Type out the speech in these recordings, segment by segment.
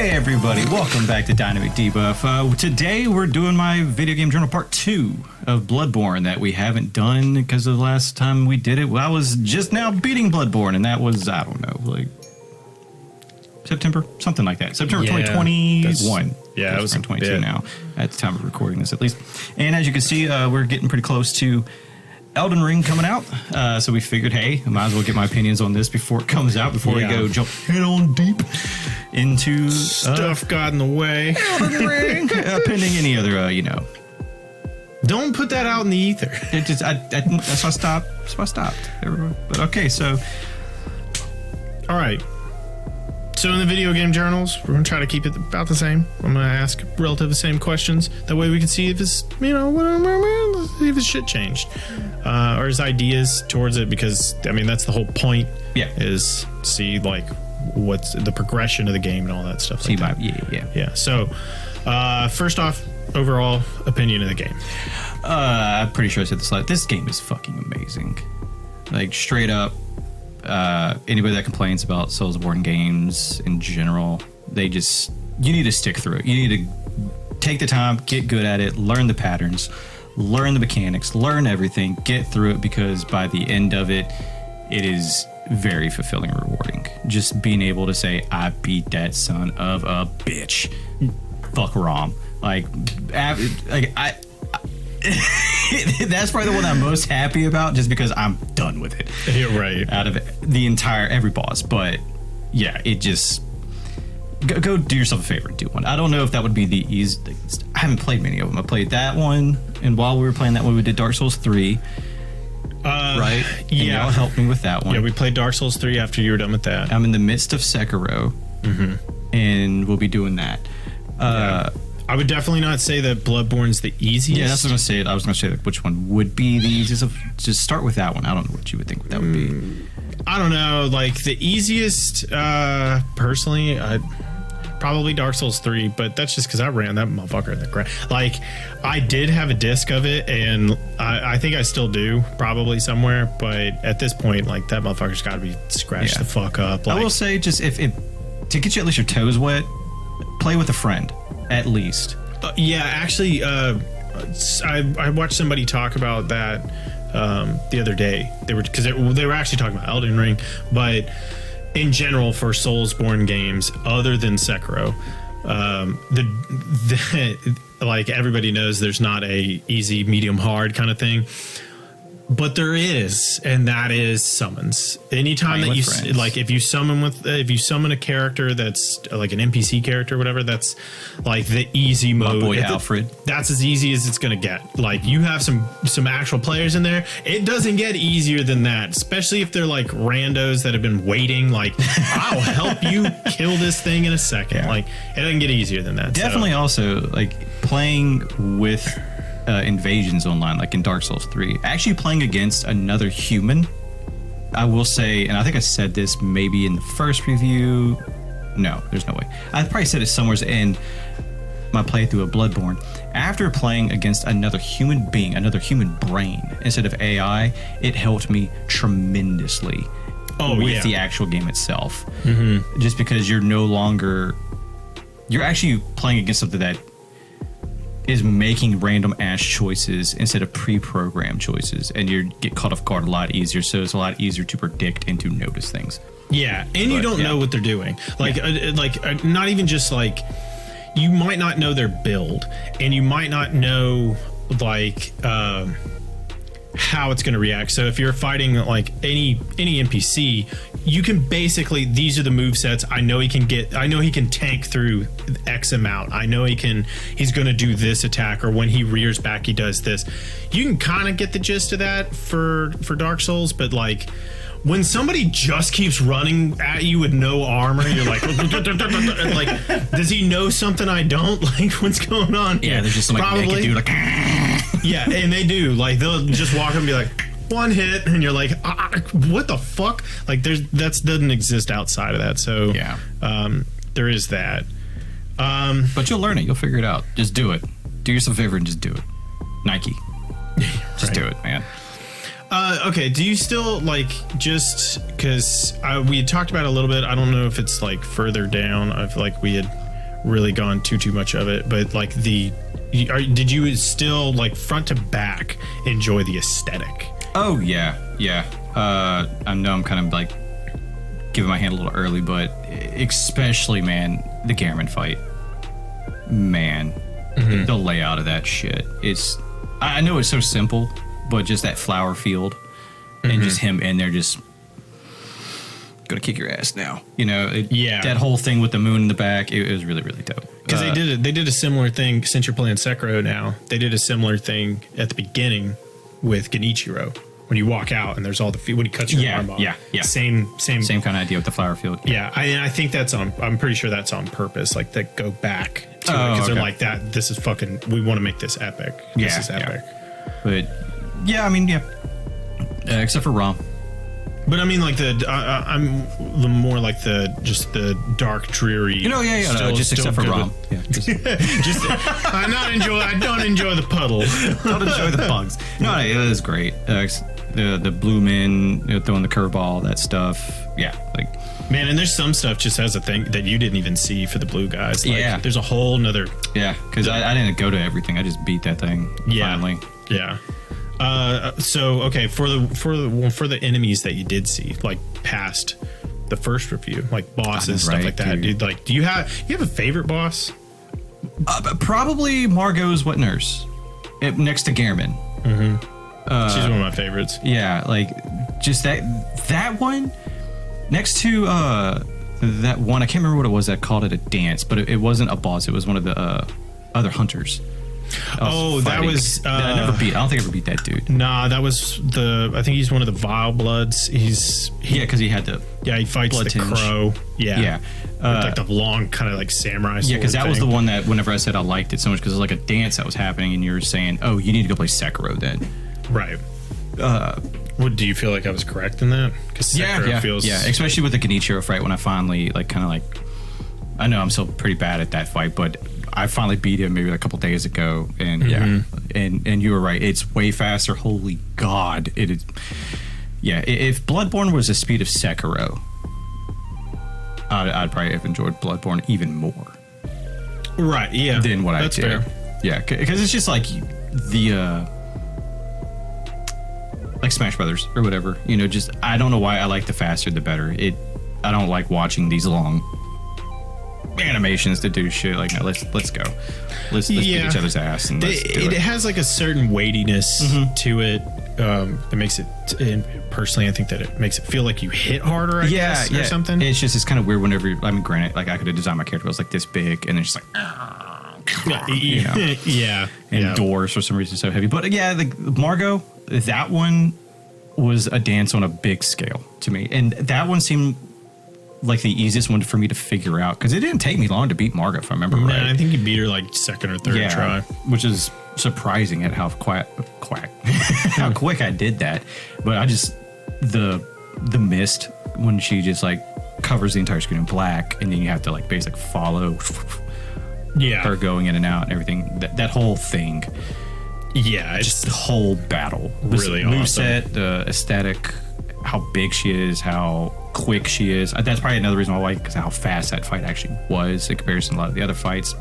Hey everybody, welcome back to Dynamic Debuff. Today we're doing my video game journal part 2 of Bloodborne that we haven't done because of the last time we did it. Well, I was just now beating Bloodborne, and that was, I don't know, like September, something like that. September 2021. Yeah, it was 2022 now at the time of recording this, at least. And as you can see, we're getting pretty close to Elden Ring coming out, so we figured, hey, I might as well get my opinions on this before it comes out, before we go jump head on deep into stuff got in the way. Elden Ring, pending any other, Don't put that out in the ether. It just, that's why I stopped. That's why I stopped. But okay, so, all right. So in the video game journals, we're gonna try to keep it about the same. I'm gonna ask relatively the same questions. That way we can see if it's, see if his shit changed, or his ideas towards it. Because I mean, that's the whole point. Yeah. Is see like what's the progression of the game and all that stuff. See like that. Yeah. So first off, overall opinion of the game. I'm pretty sure I said this slide. This game is fucking amazing. Like straight up. Anybody that complains about Soulsborne games in general, you need to stick through it. You need to take the time, get good at it, learn the patterns, learn the mechanics, learn everything, get through it, because by the end of it, it is very fulfilling and rewarding. Just being able to say, I beat that son of a bitch. Fuck Rom. That's probably the one I'm most happy about, just because I'm done with it. Yeah, right. Out of the entire every boss, but yeah, it just go do yourself a favor and do one. I don't know if that would be the easiest. I haven't played many of them. I played that one, and while we were playing that one, we did Dark Souls 3. Right? And yeah. y'all helped me with that one. Yeah, we played Dark Souls 3 after you were done with that. I'm in the midst of Sekiro, and we'll be doing that. I would definitely not say that Bloodborne's the easiest. Yeah, that's what I was going to say. I was going to say like, which one would be the easiest. Just start with that one. I don't know what you would think that would be. I don't know. Like the easiest, personally, probably Dark Souls 3, but that's just because I ran that motherfucker in the ground. Like, I did have a disc of it, and I think I still do, probably somewhere. But at this point, like that motherfucker's got to be scratched the fuck up. Like, I will say, just if to get you at least your toes wet, play with a friend. At least. Yeah, actually, I watched somebody talk about that the other day. They were actually talking about Elden Ring, but in general for Soulsborne games other than Sekiro, like everybody knows, there's not a easy, medium, hard kind of thing. But there is, and that is summons. Anytime that you friends. Like, if you summon a character that's like an NPC character or whatever, that's like the easy mode. My boy Alfred. That's as easy as it's gonna get. Like, you have some actual players in there. It doesn't get easier than that, especially if they're like randos that have been waiting. Like, I'll help you kill this thing in a second. Yeah. Like, it doesn't get easier than that. Definitely. Also, like playing with invasions online, like in Dark Souls 3, actually playing against another human, I will say, and I think I said this maybe in the first review. No, there's no way. I probably said it somewhere in my playthrough of Bloodborne. After playing against another human being, another human brain instead of AI, it helped me tremendously with the actual game itself. Just because you're actually playing against something that is making random ass choices instead of pre-programmed choices, and you get caught off guard a lot easier, so it's a lot easier to predict and to notice things. Yeah, and you don't know what they're doing. Like, not even just like, you might not know their build, and you might not know like how it's going to react. So if you're fighting like any NPC, you can basically, these are the move sets. I know he can tank through X amount. I know he's going to do this attack, or when he rears back, he does this. You can kind of get the gist of that for Dark Souls, but like when somebody just keeps running at you with no armor, you're like, like, does he know something I don't? Like, what's going on here? Yeah, they're just like, probably dude, like, yeah, and they do. Like, they'll just walk up and be like, one hit, and you're like, what the fuck? Like, that doesn't exist outside of that. So yeah, there is that. But you'll learn it. You'll figure it out. Just do it. Do yourself a favor and just do it. Nike. Just do it, man. Okay, do you still, like, just because we had talked about it a little bit, I don't know if it's like further down, I feel like we had really gone too much of it, but like did you still like front to back enjoy the aesthetic? Oh yeah. I know I'm kind of like giving my hand a little early, but especially, man, the Garamond fight. Man, the layout of that shit. I know it's so simple, but just that flower field and just him in there just gonna kick your ass now. That whole thing with the moon in the back, it was really, really dope. Because they did a similar thing, since you're playing Sekiro now, they did a similar thing at the beginning with Genichiro. When you walk out and there's all the when he cuts your arm off. Yeah. Same kind of idea with the flower field. Yeah, I think I'm pretty sure that's on purpose. Like they go back to it because they're like that. This is fucking. We want to make this epic. This is epic. But except for Rom. But I mean, like I'm the more like the dark, dreary. Just except for Rom. Yeah, I don't enjoy the puddle. Don't enjoy the bugs. No, it was great. The blue men throwing the curveball, that stuff. Yeah, like man, and there's some stuff just as a thing that you didn't even see for the blue guys. Like, there's a whole nother. Yeah, because I didn't go to everything. I just beat that thing. Finally. Yeah. So okay, for the enemies that you did see, like past the first review, like bosses, stuff like that, dude. Like, do you have a favorite boss? Probably Margot's wet nurse, next to Garamond. She's one of my favorites. Yeah, like just that one next to that one. I can't remember what it was that called it a dance, but it wasn't a boss. It was one of the other hunters. That was I never beat. I don't think I ever beat that dude. Nah, that was I think he's one of the Vile Bloods. Because he had the he fights the crow. Yeah. With like the long kind of like samurai sword. Yeah, because that was the one that whenever I said I liked it so much because it was like a dance that was happening and you were saying, oh, you need to go play Sekiro then. Right. What do you feel like I was correct in that? Because Sekiro feels especially with the Genichiro fight when I finally like kind of like I know I'm still pretty bad at that fight, but I finally beat him maybe a couple days ago, and and you were right. It's way faster. Holy God, it is. Yeah, if Bloodborne was the speed of Sekiro, I'd probably have enjoyed Bloodborne even more. Right. Yeah. Than what That's I did. Fair. Yeah, because it's just like the like Smash Brothers or whatever. Just I don't know why I like the faster the better. I don't like watching these long animations to do shit like no let's go let's beat each other's ass and it has like a certain weightiness to it that makes it personally I think that it makes it feel like you hit harder I guess or something. It's just it's kind of weird whenever I mean granted like I could have designed my character was like this big and then just like and doors for some reason so heavy but like Margot that one was a dance on a big scale to me and that one seemed like the easiest one for me to figure out because it didn't take me long to beat Margot if I remember right. I think you beat her like second or third try, which is surprising at how how quick I did that. But I just the mist when she just like covers the entire screen in black and then you have to like basically follow her going in and out and everything. That whole thing. Yeah, it's just the whole battle. Really awesome. Moveset, the aesthetic, how big she is, how quick she is. That's probably another reason why I like because how fast that fight actually was in comparison to a lot of the other fights.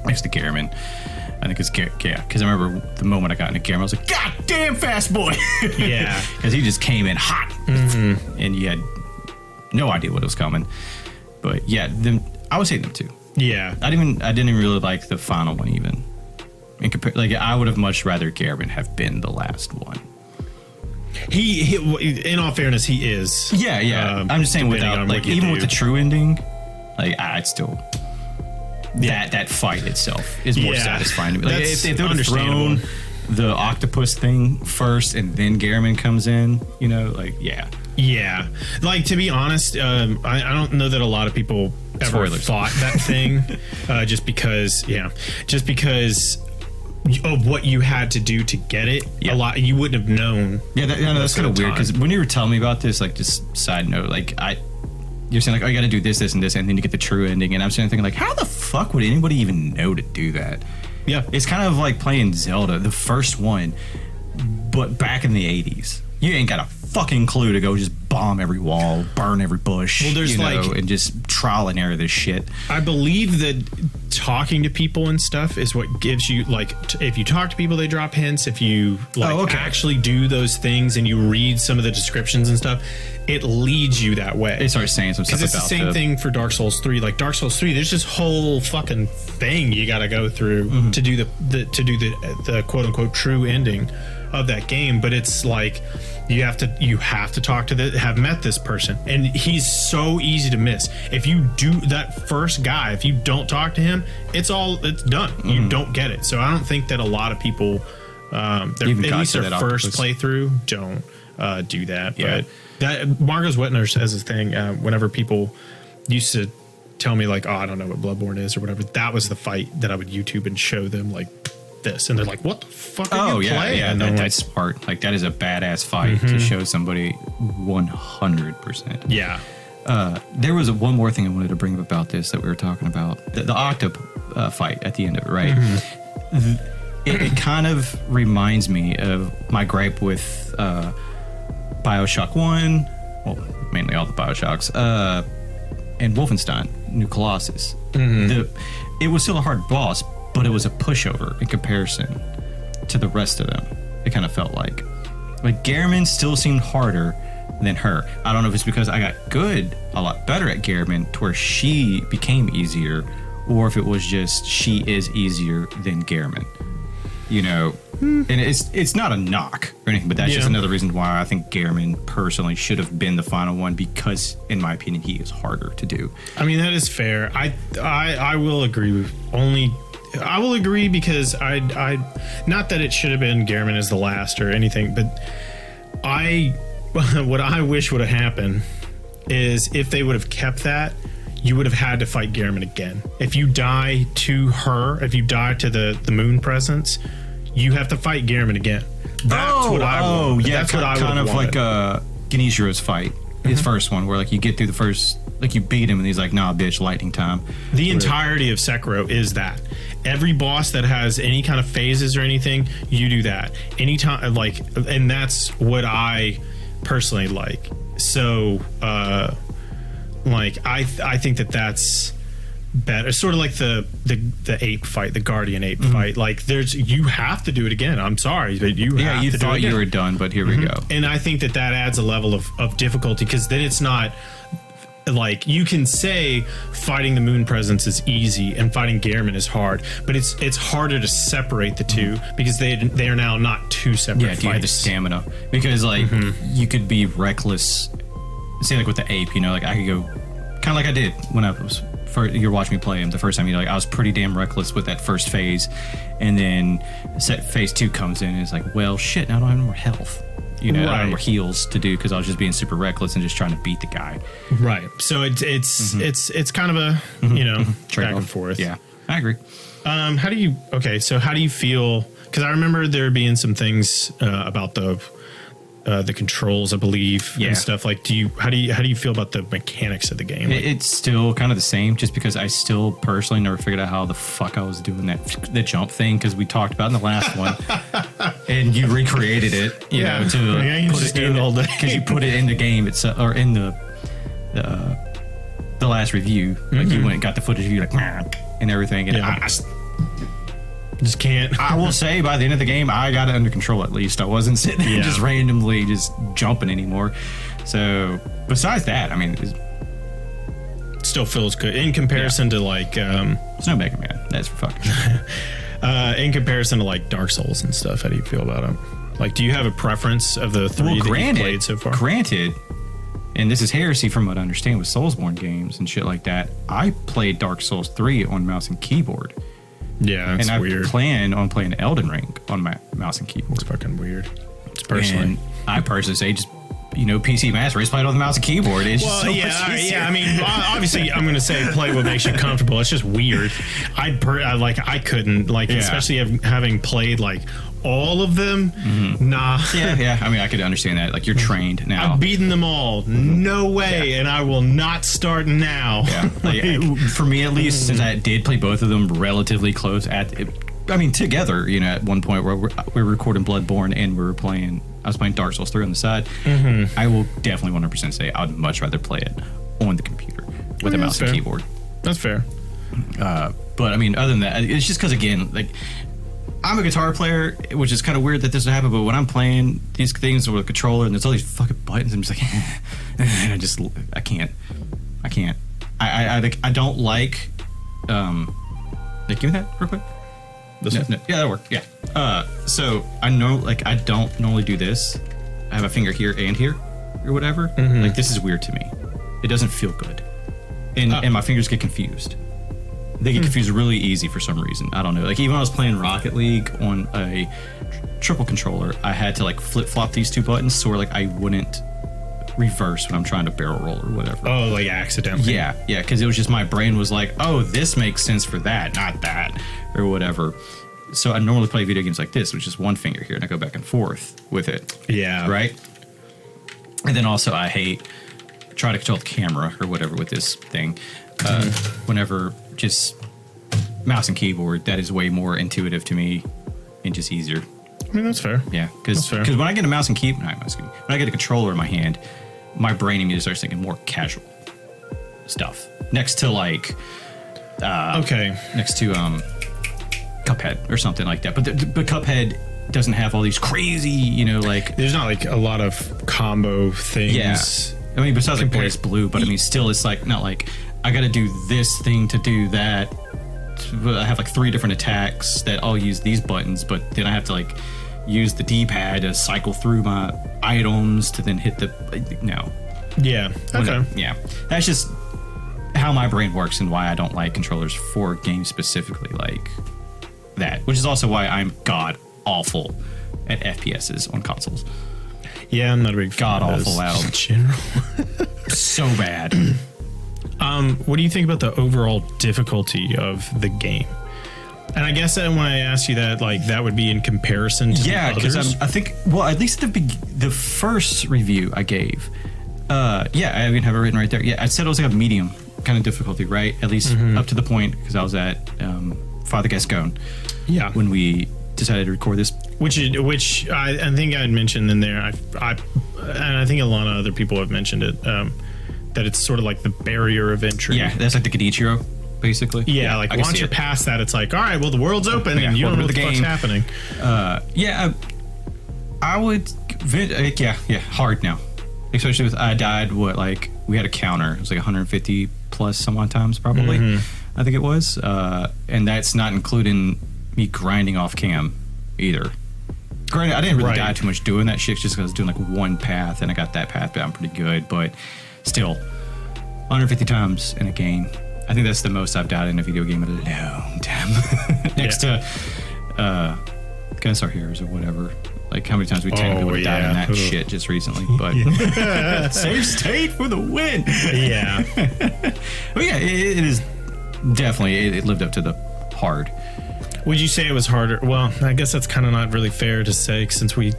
Next to Garamond, I think it's because I remember the moment I got into Garamond, I was like, God damn fast boy. Yeah, because he just came in hot, and you had no idea what was coming. But I would say them too. Yeah, I didn't even really like the final one even. I would have much rather Garamond have been the last one. He in all fairness, he is. Yeah. I'm just saying without like even with the true ending, like I'd still that fight itself is more satisfying to me. Like if they would have thrown the octopus thing first and then Garamond comes in, Yeah. Like to be honest, I don't know that a lot of people ever thought that thing, just because of what you had to do to get it. A lot you wouldn't have known. That's kind of weird because when you were telling me about this, like just side note, like you're saying like, oh, you got to do this and this and then you get the true ending, and I'm sitting thinking like, how the fuck would anybody even know to do that? Yeah, it's kind of like playing Zelda, the first one, but back in the 80s. You ain't got a fucking clue to go just bomb every wall, burn every bush, well, there's and just trial and error this shit. I believe that talking to people and stuff is what gives you, like, if you talk to people, they drop hints. If you actually do those things and you read some of the descriptions and stuff, it leads you that way. They start saying some stuff about it's the same thing for Dark Souls 3. Like Dark Souls 3, there's this whole fucking thing you got to go through to do the quote unquote true ending of that game. But it's like you have to talk to have met this person, and he's so easy to miss. If you do that first guy, if you don't talk to him, it's done. You don't get it. So I don't think that a lot of people, at least their first playthrough, don't do that. Yeah. But that Margot's Witner says this thing. Whenever people used to tell me like, oh, I don't know what Bloodborne is or whatever, that was the fight that I would YouTube and show them like this, and they're like, what the fuck are you playing? Yeah, that's smart. Like, that is a badass fight to show somebody 100%. Yeah. There was one more thing I wanted to bring up about this that we were talking about. The Octop fight at the end of it, right? It kind of reminds me of my gripe with Bioshock 1, well, mainly all the Bioshocks, and Wolfenstein, New Colossus. It was still a hard boss, but it was a pushover in comparison to the rest of them. It kind of felt like Gehrman still seemed harder than her. I don't know if it's because I got a lot better at Gehrman to where she became easier, or if it was just she is easier than Gehrman. And it's not a knock or anything, but that's just another reason why I think Gehrman personally should have been the final one, because in my opinion he is harder to do. I mean, that is fair. I will agree I will agree because I not that it should have been Gehrman as the last or anything, but what I wish would have happened is if they would have kept that, you would have had to fight Gehrman again. If you die to her, if you die to the moon presence, you have to fight Gehrman again. That's what I want. Yeah, that's what I kind of wanted. Like Genichiro's fight, his first one, where like you get through the first, like you beat him and he's like, nah, bitch, lightning time. The entirety of Sekiro is that. Every boss that has any kind of phases or anything, you do that. Anytime, like, and that's what I personally like. So, like, I think that's better. It's sort of like the ape fight, the guardian ape fight. Like, you have to do it again. I'm sorry, but you have to do it again. Thought you were done, but here we go. And I think that adds a level of difficulty, because then it's not like you can say fighting the moon presence is easy and fighting Gehrman is hard, but it's harder to separate the two because they are now not two separate fights. You have the stamina, because like you could be reckless. Say like with the ape, like I could go kind of like I did when I was you're watching me play him the first time. Like I was pretty damn reckless with that first phase, and then phase 2 comes in and it's like, well, shit, now I don't have any more health. I don't have more heals to do because I was just being super reckless and just trying to beat the guy. Right. So it's kind of a back and forth. Yeah, I agree. How do you feel? Because I remember there being some things about the controls, I believe, and stuff. Like, how do you feel about the mechanics of the game? Like, it's still kind of the same, just because I still personally never figured out how the fuck I was doing the jump thing, because we talked about in the last one, and you recreated it, you know, to you put just it do in it all day, because you put it in the game itself, or in the last review. Like you went and got the footage of you like and everything, and I just can't. I will say by the end of the game, I got it under control. At least I wasn't sitting there just randomly just jumping anymore. So besides that, I mean, it still feels good in comparison to like it's no Mega Man. That's for fucking. In comparison to like Dark Souls and stuff, how do you feel about them? Like, do you have a preference of the three that you've played so far? Granted, and this is heresy from what I understand with Soulsborne games and shit like that, I played Dark Souls 3 on mouse and keyboard. Yeah, it's weird. I plan on playing Elden Ring on my mouse and keyboard. It's fucking weird. It's personally. And I personally say just, PC Master Race, play it on the mouse and keyboard. It's just so much easier. I mean, obviously, I'm going to say play what makes you comfortable. It's just weird. I couldn't, especially having played like all of them. Nah. Yeah. I mean, I could understand that. Like, you're trained now. I've beaten them all. No way. And I will not start now. Yeah. Like, for me, at least, since I did play both of them relatively close together, at one point where we're recording Bloodborne and we were playing I was playing Dark Souls 3 on the side, I will definitely 100% say I would much rather play it on the computer with a mouse and keyboard. That's fair. But I mean, other than that, it's just because, again, like, I'm a guitar player, which is kind of weird that this would happen, but when I'm playing these things with a controller and there's all these fucking buttons, I'm just like, and I can't. I don't like, give me that real quick. Yeah, that'll work. Yeah. So I know, like, I don't normally do this. I have a finger here and here or whatever. Like, this is weird to me. It doesn't feel good. And my fingers get confused. They get confused really easy for some reason. I don't know. Like, even when I was playing Rocket League on a triple controller, I had to, like, flip-flop these two buttons so like I wouldn't reverse when I'm trying to barrel roll or whatever. Oh, like accidentally. Yeah, because it was just my brain was like, oh, this makes sense for that, not that, or whatever. So I normally play video games like this, which is one finger here, and I go back and forth with it. Yeah. Right? And then also I hate trying to control the camera or whatever with this thing. Whenever just mouse and keyboard, that is way more intuitive to me and just easier. I mean, that's fair. Yeah, because when I get a mouse and keyboard, when I get a controller in my hand, my brain immediately starts thinking more casual stuff. Next to like, next to Cuphead or something like that. But Cuphead doesn't have all these crazy, like, there's not like a lot of combo things. Yeah, I mean, besides like Blaze Blue, but I mean, still, it's like not like I got to do this thing to do that. I have like 3 different attacks that all use these buttons, but then I have to like use the D-pad to cycle through my items to then hit the no. Yeah. Okay. Yeah. That's just how my brain works and why I don't like controllers for games specifically like that, which is also why I'm god awful at FPSs on consoles. Yeah, I'm not a big god awful out in general. So bad. What do you think about the overall difficulty of the game? And I guess that when I ask you that, like, that would be in comparison to the others. Because I think, well, at least the first review I gave, I even have it written right there. Yeah, I said it was like a medium kind of difficulty, right? At least up to the point, because I was at Father Gascon. Yeah. When we decided to record this. Which I think I had mentioned in there, and I think a lot of other people have mentioned it, that it's sort of like the barrier of entry. Yeah, that's like the Genichiro, basically. Yeah, like once you're past that, it's like, all right, well, the world's open and you don't know what the fuck's happening. I would, hard now. Especially with, I died, we had a counter. It was like 150 plus some odd times, probably. I think it was. And that's not including me grinding off cam either. Granted, I didn't really die too much doing that shit just because I was doing like one path and I got that path down pretty good, but still, 150 times in a game. I think that's the most I've died in a video game in a long time. Next to Gunstar Heroes or whatever. Like how many times we technically would have died in that shit just recently. But save state for the win. Yeah. But yeah, it is definitely, it lived up to the hard. Would you say it was harder? Well, I guess that's kind of not really fair to say since we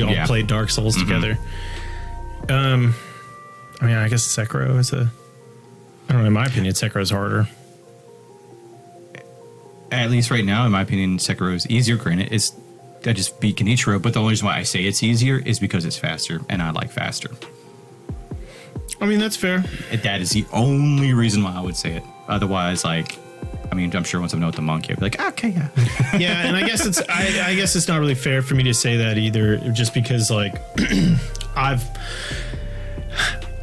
all played Dark Souls together. I mean, I guess Sekiro is I don't know, in my opinion, Sekiro is harder. At least right now, in my opinion, Sekiro is easier. Granted, I just beat Genichiro, but the only reason why I say it's easier is because it's faster, and I like faster. I mean, that's fair. That is the only reason why I would say it. Otherwise, like, I mean, I'm sure once I know what the monkey, I'd be like, okay, yeah. Yeah, and I guess it's not really fair for me to say that either, just because, like,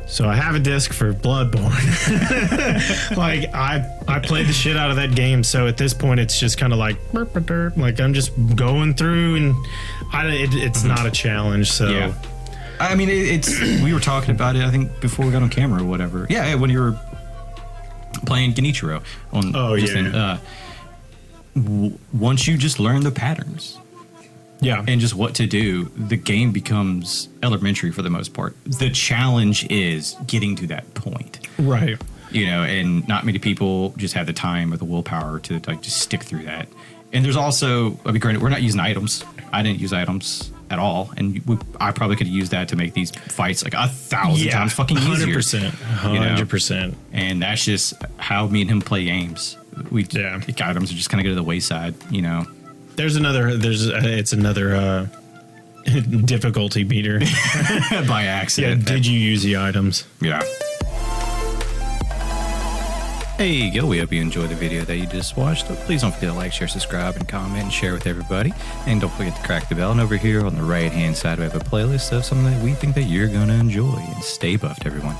So I have a disc for Bloodborne. Like I played the shit out of that game, so at this point it's just kind of like I'm just going through, and it's not a challenge. So yeah. I mean, we were talking about it, I think, before we got on camera or whatever. Yeah, when you were playing Genichiro on. Oh yeah. Once you just learn the patterns. Yeah. And just what to do, the game becomes elementary for the most part. The challenge is getting to that point. Right. And not many people just have the time or the willpower to like just stick through that. And there's also, I mean, granted, we're not using items. I didn't use items at all. And I probably could have used that to make these fights like 1,000 times fucking easier. 100%. 100%. And that's just how me and him play games. Items are just kind of go to the wayside, It's another difficulty meter. by Yeah, accident. did you use the items? Yeah. Hey, yo, we hope you enjoyed the video that you just watched. Please don't forget to like, share, subscribe, and comment, and share with everybody. And don't forget to crack the bell. And over here on the right-hand side, we have a playlist of something that we think that you're going to enjoy. And stay buffed, everyone.